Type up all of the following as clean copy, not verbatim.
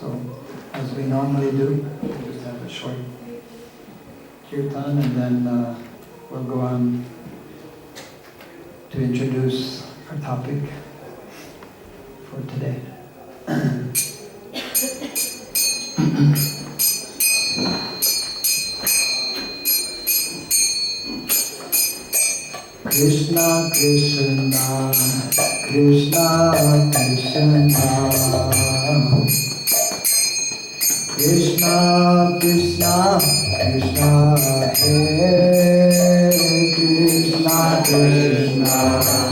So, as we normally do, we'll just have a short kirtan and then we'll go on to introduce our topic for today. Krishna Krishna Krishna Krishna Krishna Krishna Krishna Hare Krishna Krishna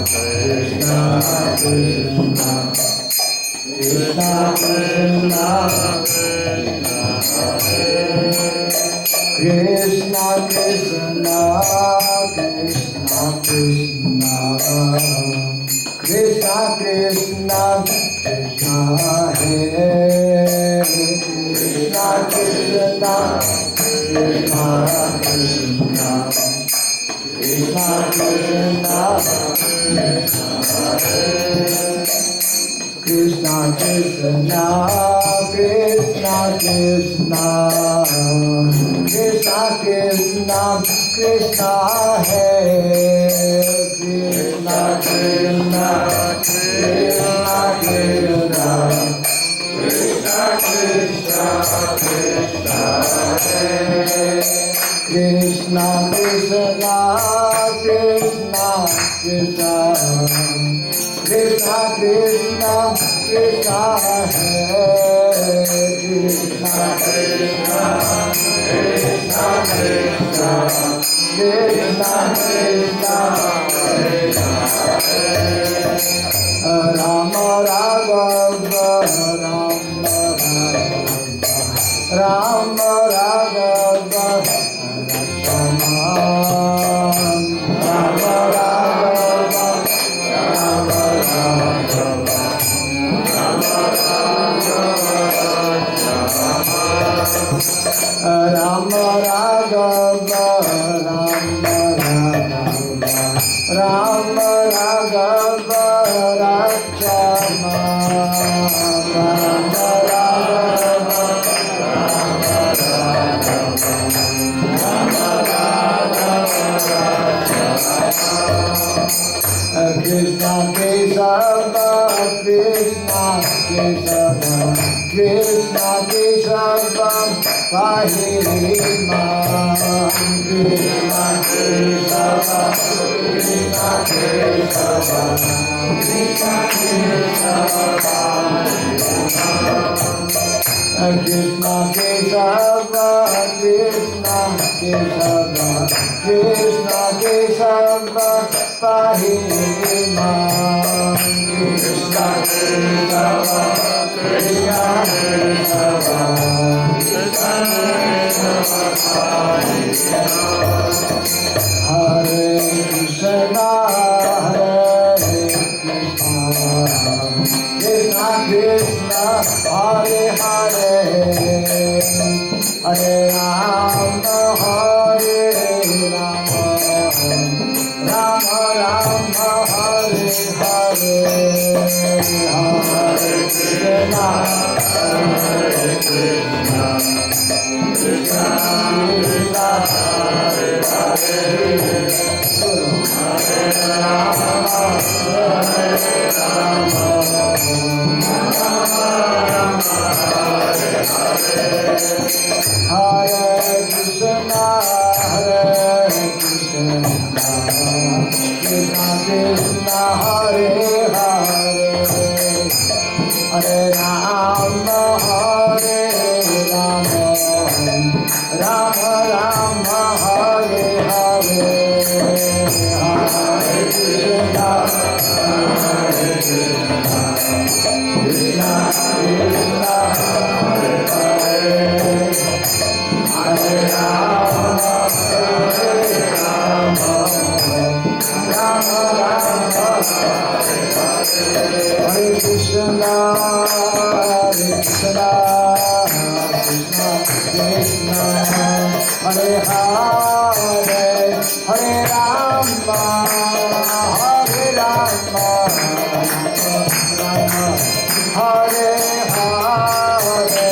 Krishna Krishna Krishna Krishna Krishna Krishna Krishna Krishna Krishna Krishna Krishna Hare Krishna Krishna Krishna Krishna Krishna Krishna Krishna Krishna Krishna Krishna Krishna Krishna Krishna Hare Krishna Krishna Krishna Krishna Krishna Krishna Krishna Hare Krishna Krishna Krishna Krishna Krishna Krishna Krishna Hare Krishna Krishna Krishna Krishna Krishna Krishna Krishna Hare Rama Raghava Rama Raghava Rama Raghava Rama Raghava Rachama Rama Raghava Krishna Kesava Krishna Kesava Krishna Kesava Pahima Krishna Kesava Krishna Kesava Krishna Kesava Krishna Kesava Krishna Kesava Krishna Kesava Pahima Krishna Kesava Krishna Kesava Krishna Hare Krishna Hare Krishna Krishna Hare Hare Hare Rama Hare Rama Rama Rama Hare Hare Hare Krishna Hare Krishna Krishna Krishna Hare Hare Hare Rama Hare Rama Rama Rama Hare Hare Hare Krishna Hare Krishna Krishna Krishna Hare Hare Hare Rama Hare Rama Rama Rama Hare Hare Hare Krishna Hare Krishna Krishna Krishna Hare Hare Hare Rama Hare Rama Rama Rama Hare Hare Hare Krishna Krishna Krishna Krishna Hare Hare Hare Rama Hare Rama Rama Hare Hare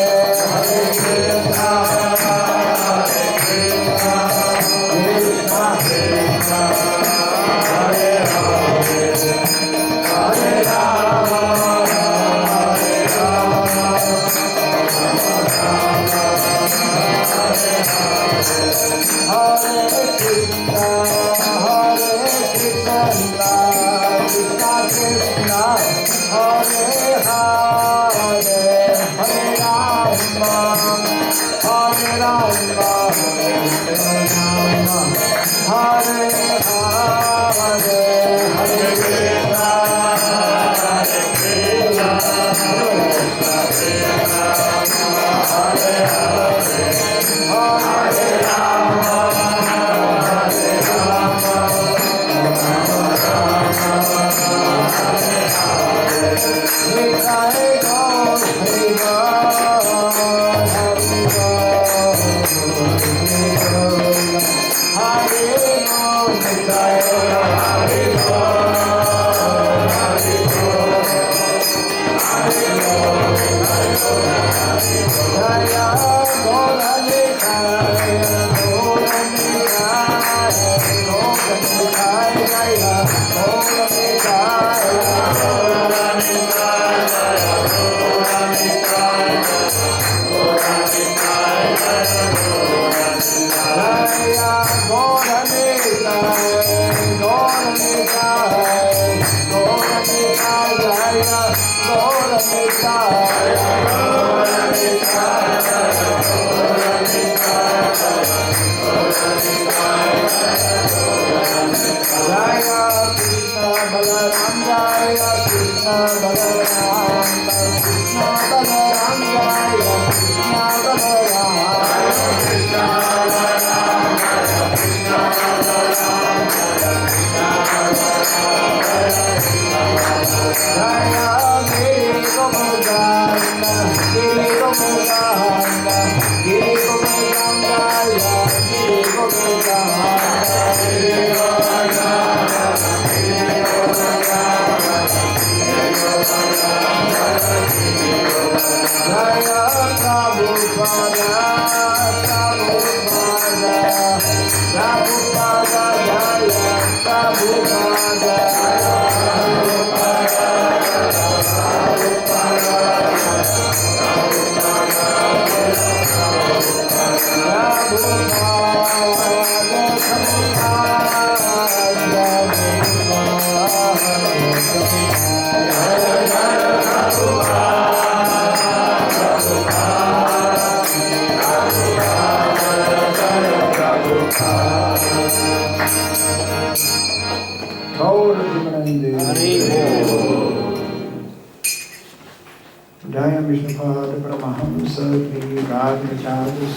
Swayam Vishnupada Paramahamsa Sri Radhacharya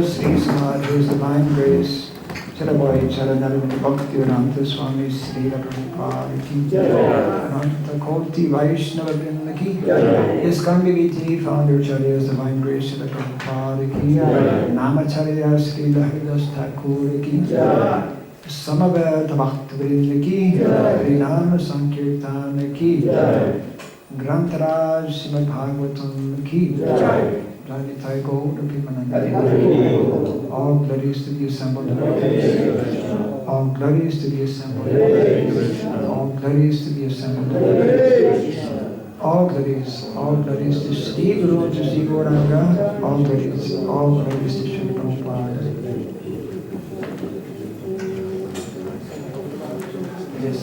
Sri Samad, His Divine Grace, Chalabai Charanarvini Bhakti Vedanta Swami Sri Prabhupada Ki Ananta Koti Vaishnava Vrinda Ki ISKCON BVT Founder Charya's Divine Grace Sri Prabhupada Ki Namacharya Sri Haridas Thakur Ki Samaveta Bhakti Vrinda Ki Harinam Sankirtan Ki Grantaraj Srimad Bhagavatam Ki Jai Gaur Pimananda. All glories to the assembled devotees. All glories to the assembled devotees. All glories to the assembled devotees. All glories to Sri Guru, to Sri Gauranga. All glories to Sri Prabhupada. Yes.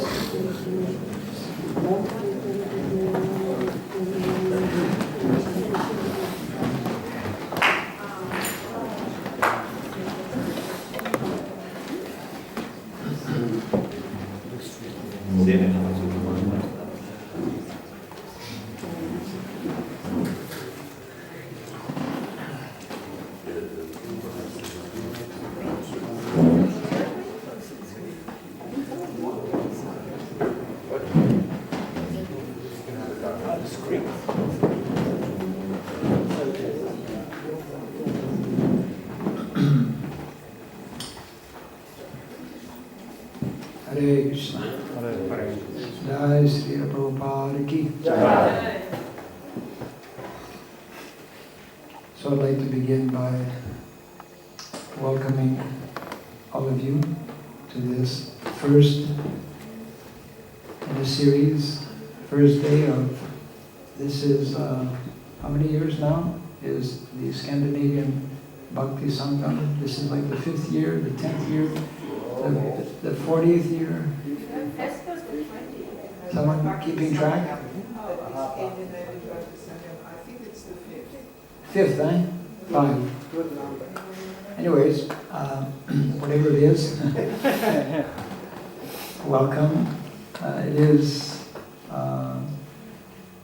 Hare Krishna. Jai Sri Prabhupada Ki. So I'd like to begin by welcoming all of you to this first in the series, first day of, this is, how many years now? Is the Scandinavian Bhakti Sangha. This is like the 5th year, the 10th year, the 40th year. Someone keeping track? I think it's the 5th. 5th, eh? 5. Good number. Anyways, whatever it is, welcome. It is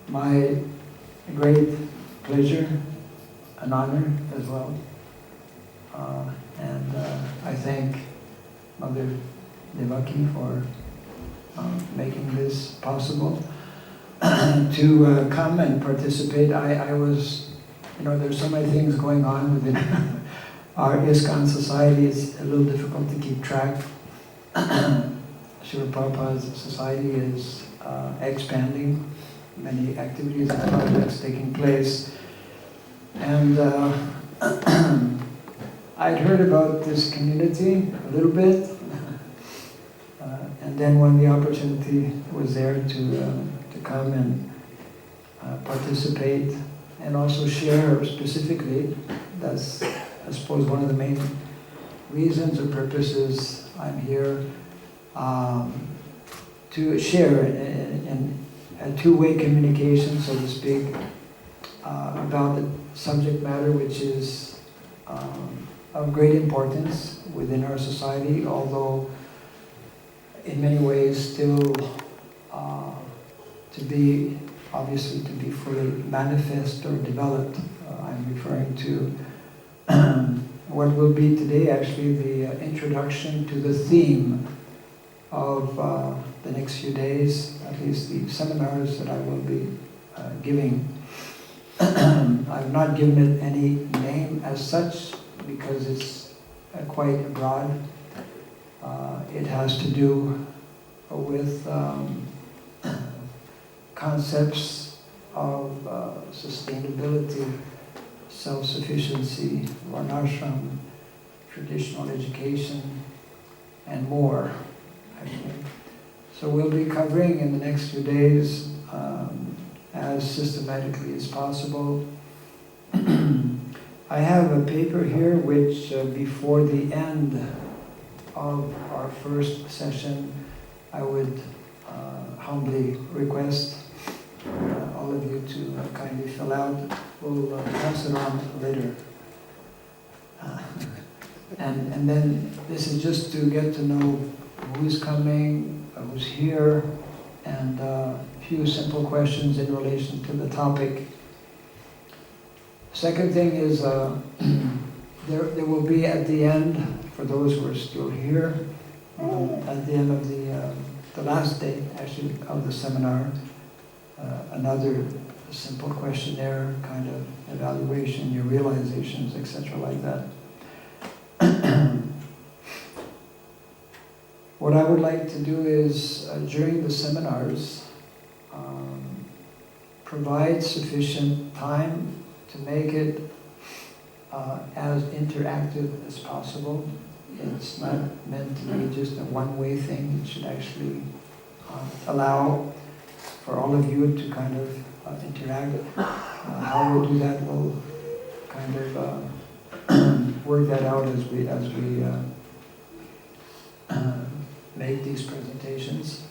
my great pleasure, an honor as well. And I thank Mother Devaki for making this possible to come and participate. I was, there's so many things going on within our ISKCON society. It's a little difficult to keep track. Srila Prabhupada's society is expanding, many activities and projects taking place. And I'd heard about this community a little bit, and then when the opportunity was there to come and participate and also share specifically, that's, I suppose, one of the main reasons or purposes I'm here, to share in a two-way communication, so to speak, about the subject matter which is of great importance within our society, although in many ways still obviously to be fully manifest or developed. I'm referring to what will be today actually the introduction to the theme of the next few days, at least the seminars that I will be giving. I've not given it any name as such because it's quite broad. It has to do with concepts of sustainability, self-sufficiency, varnashram, traditional education, and more, actually. So we'll be covering in the next few days as systematically as possible. I have a paper here which before the end of our first session I would humbly request all of you to kindly fill out. We'll pass it on later. And then this is just to get to know who's coming, who's here, and a few simple questions in relation to the topic Second thing is there will be at the end, for those who are still here, at the end of the last day actually of the seminar, another simple questionnaire, kind of evaluation, your realizations, etc. like that. What I would like to do is, during the seminars, provide sufficient time to make it as interactive as possible. It's not meant to be just a one-way thing. It should actually allow for all of you to kind of interact. How we'll do that, we'll kind of work that out as we make these presentations.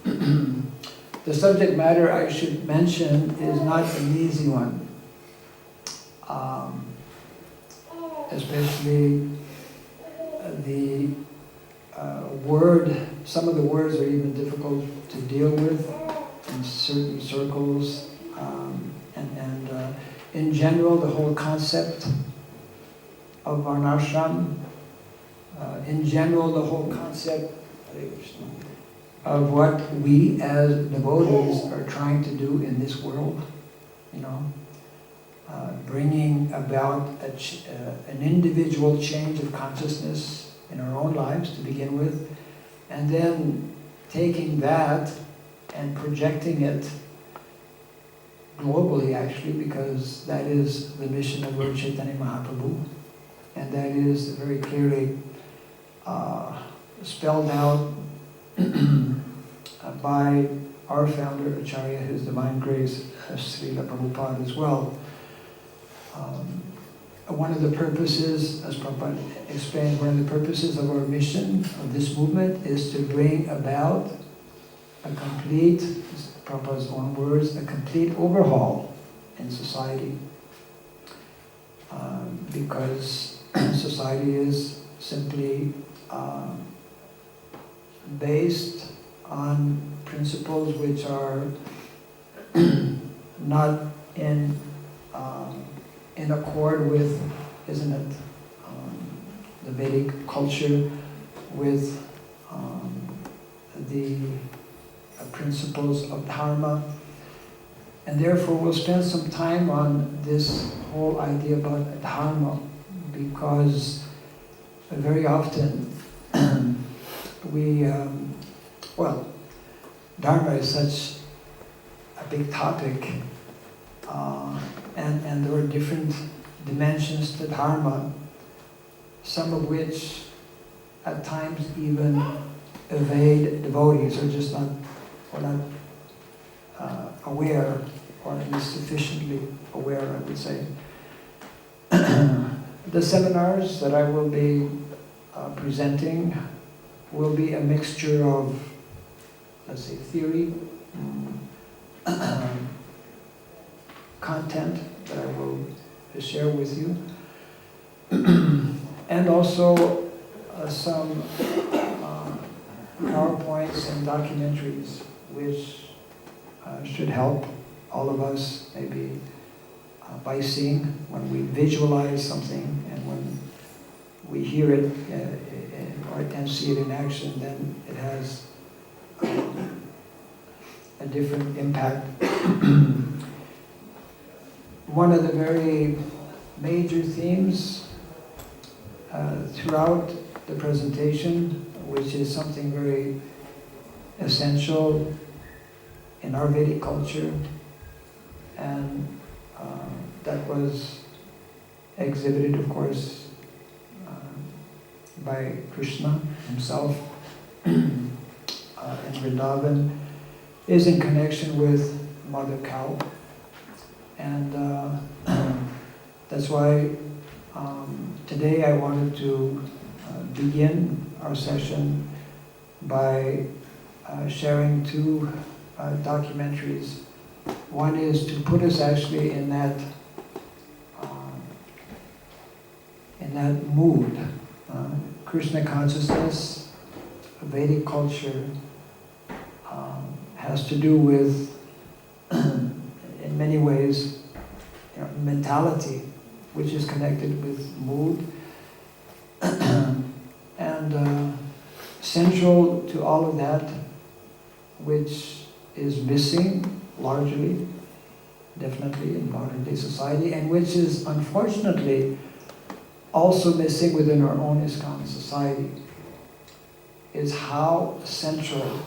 The subject matter, I should mention, is not an easy one. Especially the some of the words are even difficult to deal with in certain circles. And in general, the whole concept of varnashram, in general, the whole concept of what we as devotees are trying to do in this world, bringing about an individual change of consciousness in our own lives to begin with, and then taking that and projecting it globally, actually, because that is the mission of Lord Chaitanya Mahaprabhu, and that is very clearly spelled out by our founder, Acharya, His Divine Grace, Srila Prabhupada as well. One of the purposes, as Prabhupada explained, one of the purposes of our mission of this movement is to bring about a complete, Prabhupada's own words, a complete overhaul in society. Because society is simply based on principles which are not in accord with, isn't it, the Vedic culture, with the principles of dharma. And therefore we'll spend some time on this whole idea about dharma, because very often dharma is such a big topic, and there are different dimensions to dharma, some of which at times even evade devotees, or just not aware, or at least sufficiently aware, I would say. The seminars that I will be presenting will be a mixture of, let's say, theory, content that I will share with you, and also some PowerPoints and documentaries which should help all of us, maybe by seeing, when we visualize something and when we hear it and see it in action, then it has a different impact. One of the very major themes throughout the presentation, which is something very essential in our Vedic culture, and that was exhibited, of course, by Krishna himself in Vrindavan, is in connection with Mother Cow. And that's why today I wanted to begin our session by sharing two documentaries. One is to put us actually in that mood. Krishna consciousness, Vedic culture, has to do with, in many ways, mentality, which is connected with mood. And central to all of that, which is missing largely, definitely in modern day society, and which is unfortunately also missing within our own ISKCON society, is how central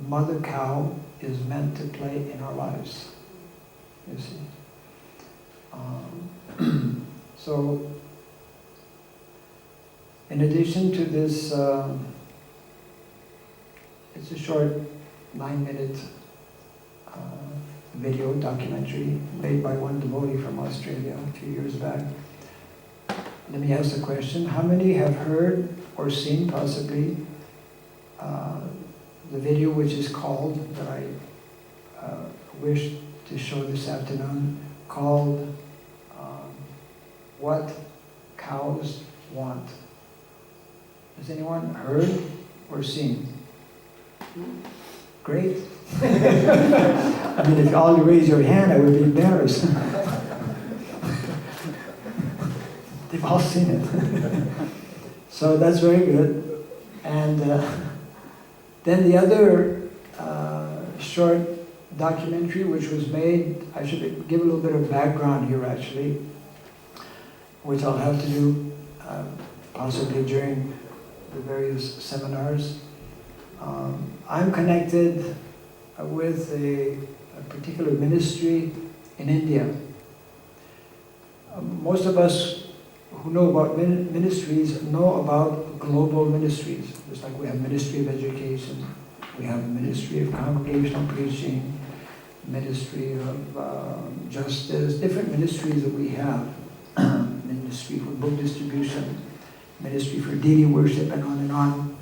Mother Cow is meant to play in our lives, you see. So, in addition to this, it's a short 9-minute video documentary made by one devotee from Australia a few years back. Let me ask the question, how many have heard or seen possibly the video which is called, that I wish to show this afternoon, called What Cows Want? Has anyone heard or seen? Great. I mean, if all you raise your hand, I would be embarrassed. They've all seen it. So that's very good. And then the other short documentary which was made, I should give a little bit of background here actually, which I'll have to do possibly during the various seminars. I'm connected with a particular ministry in India. Most of us who know about ministries know about global ministries. Just like we have Ministry of Education, we have Ministry of Congregational Preaching, Ministry of Justice, different ministries that we have. Ministry for book distribution, Ministry for daily worship, and on and on.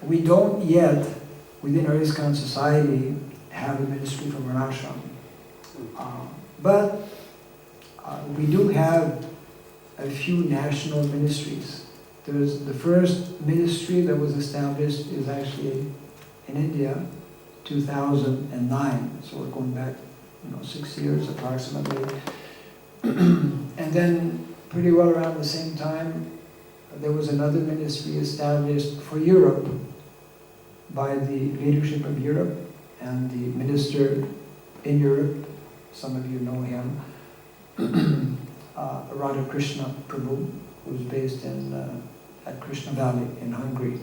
We don't yet, within our ISKCON society, have a ministry for Varnashram. But we do have a few national ministries. There's the first ministry that was established is actually in India, 2009. So we're going back, 6 years approximately. And then pretty well around the same time, there was another ministry established for Europe by the leadership of Europe and the minister in Europe, some of you know him, Radhakrishna Prabhu, who's based at Krishna Valley in Hungary,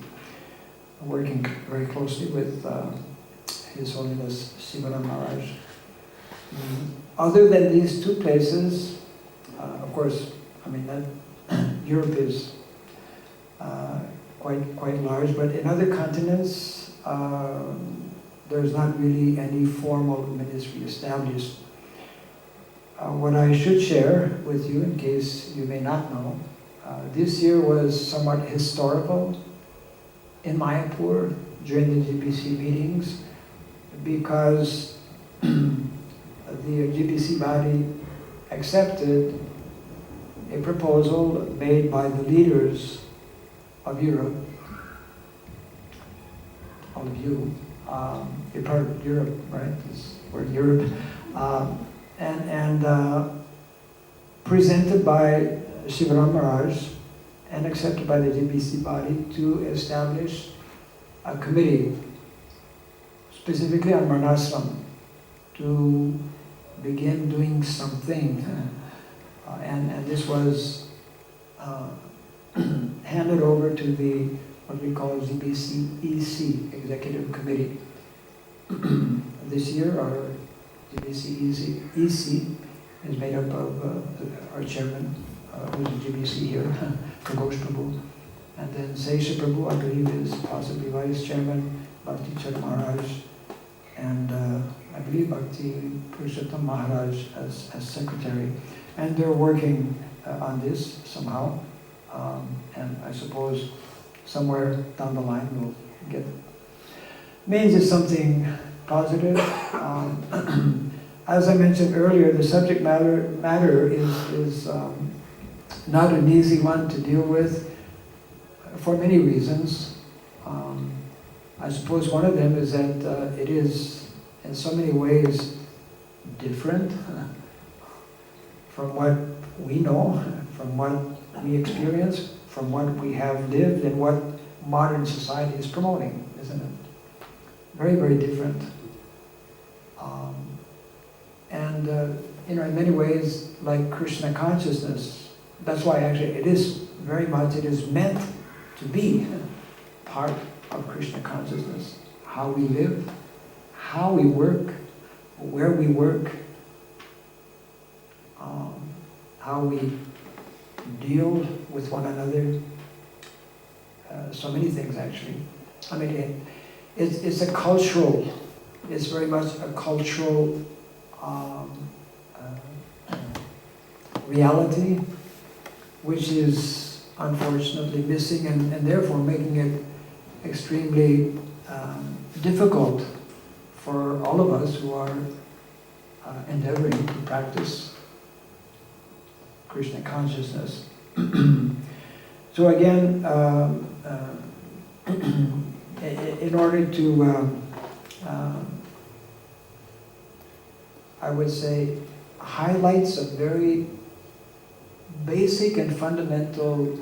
working very closely with His Holiness Sivaram Maharaj. Other than these two places, of course, Europe is quite large, but in other continents, there's not really any formal ministry established. What I should share with you, in case you may not know, this year was somewhat historical in Mayapur during the GBC meetings, because the GBC body accepted a proposal made by the leaders of Europe, all of you, you're part of Europe, right? We're in Europe. And presented by Sivaram Maharaj and accepted by the GBC body to establish a committee specifically on Varnashram to begin doing something. And this was handed over to the, what we call GBC EC, Executive Committee. This year, our GBC EC is made up of our chairman, who's a GBC here, Pragosh Prabhu, and then Sesha Prabhu, I believe, is possibly vice chairman, Bhakti Char Maharaj, and I believe Bhakti Purushottam Maharaj as secretary. And they're working on this somehow, and I suppose somewhere down the line we'll get it. Means it's something positive. As I mentioned earlier, the subject matter is not an easy one to deal with for many reasons. I suppose one of them is that it is in so many ways different from what we know, from what we experience, from what we have lived, and what modern society is promoting, isn't it? Very, very different. In many ways, like Krishna consciousness, that's why actually it is meant to be part of Krishna consciousness. How we live, how we work, where we work, how we deal with one another. So many things actually. I mean, it's a cultural, it's very much a cultural reality, which is unfortunately missing, and therefore making it extremely difficult for all of us who are endeavoring to practice Krishna consciousness. So again, in order to, I would say, highlight some very basic and fundamental,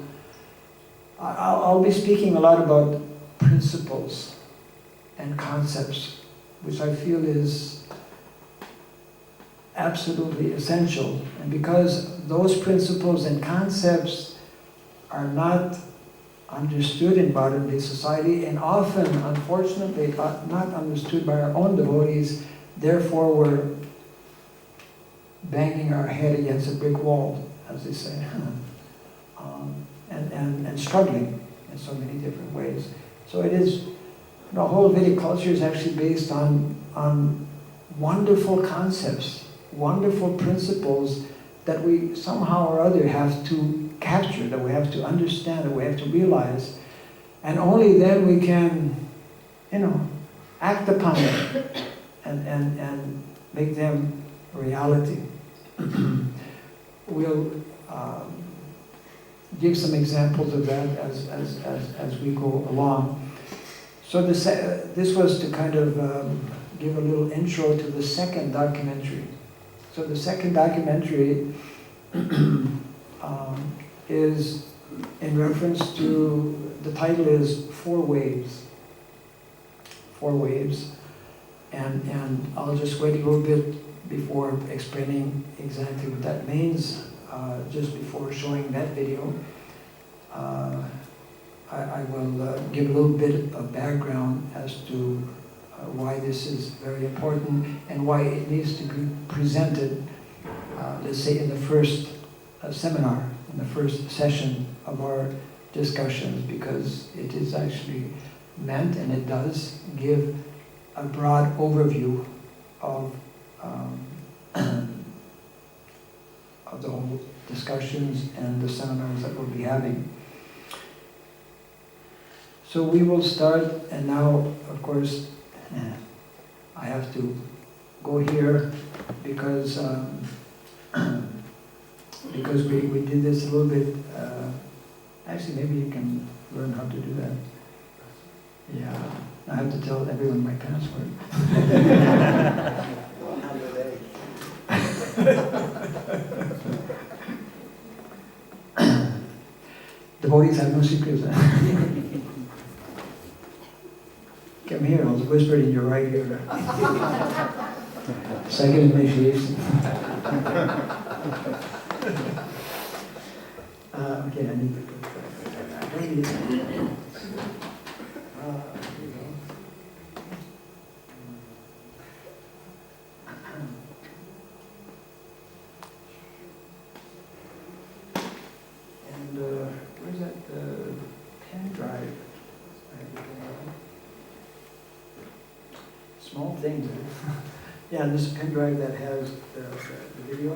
I'll be speaking a lot about principles and concepts, which I feel is absolutely essential. And because those principles and concepts are not understood in modern day society, and often, unfortunately, not understood by our own devotees, therefore we're banging our head against a brick wall, as they say, and struggling in so many different ways. So it is, the whole Vedic culture is actually based on wonderful concepts, wonderful principles that we somehow or other have to capture, that we have to understand, that we have to realize, and only then we can, act upon them and make them a reality. We'll give some examples of that as we go along. So this was to kind of give a little intro to the second documentary. So the second documentary is in reference to, the title is Four Waves. Four Waves. And I'll just wait a little bit before explaining exactly what that means, just before showing that video. I will give a little bit of background as to why this is very important and why it needs to be presented, let's say in the first seminar, in the first session of our discussions, because it is actually meant, and it does give a broad overview of the whole discussions and the seminars that we'll be having. So we will start, and now, of course, I have to go here because we did this a little bit. Actually, maybe you can learn how to do that. Yeah, I have to tell everyone my password. Devotees have no secrets. Come here, I'll whisper it in your right ear. Second initiation. Okay, I need to put that. Here we go. And where's that pen drive? Small thing. Yeah, this is a pen drive that has the video.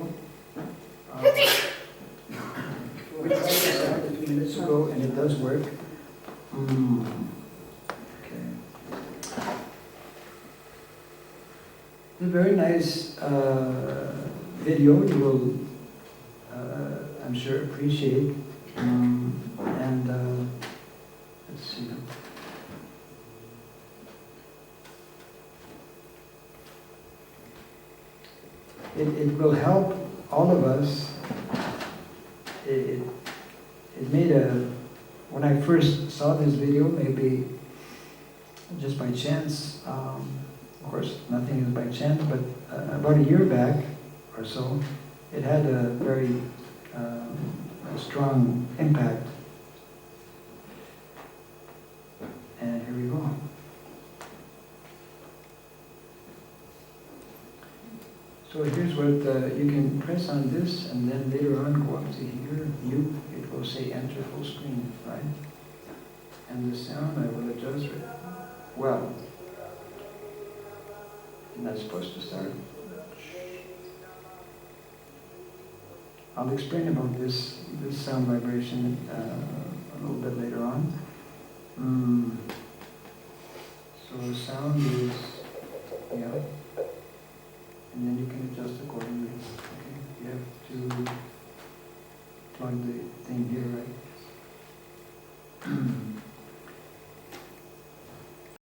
We tried this out a few minutes ago, and it does work. Okay. It's a very nice video. You will, I'm sure, appreciate. Let's see. it will help all of us. It made when I first saw this video, maybe just by chance, of course nothing is by chance, but about a year back or so, it had a very strong impact. And here we go. So here's what, you can press on this and then later on go up to here, it will say enter full screen, right? And the sound I will adjust it. Well, you're not supposed to start. I'll explain about this sound vibration a little bit later on. So the sound is, yeah, and then you can adjust accordingly. Okay, you have to plug the thing here, right?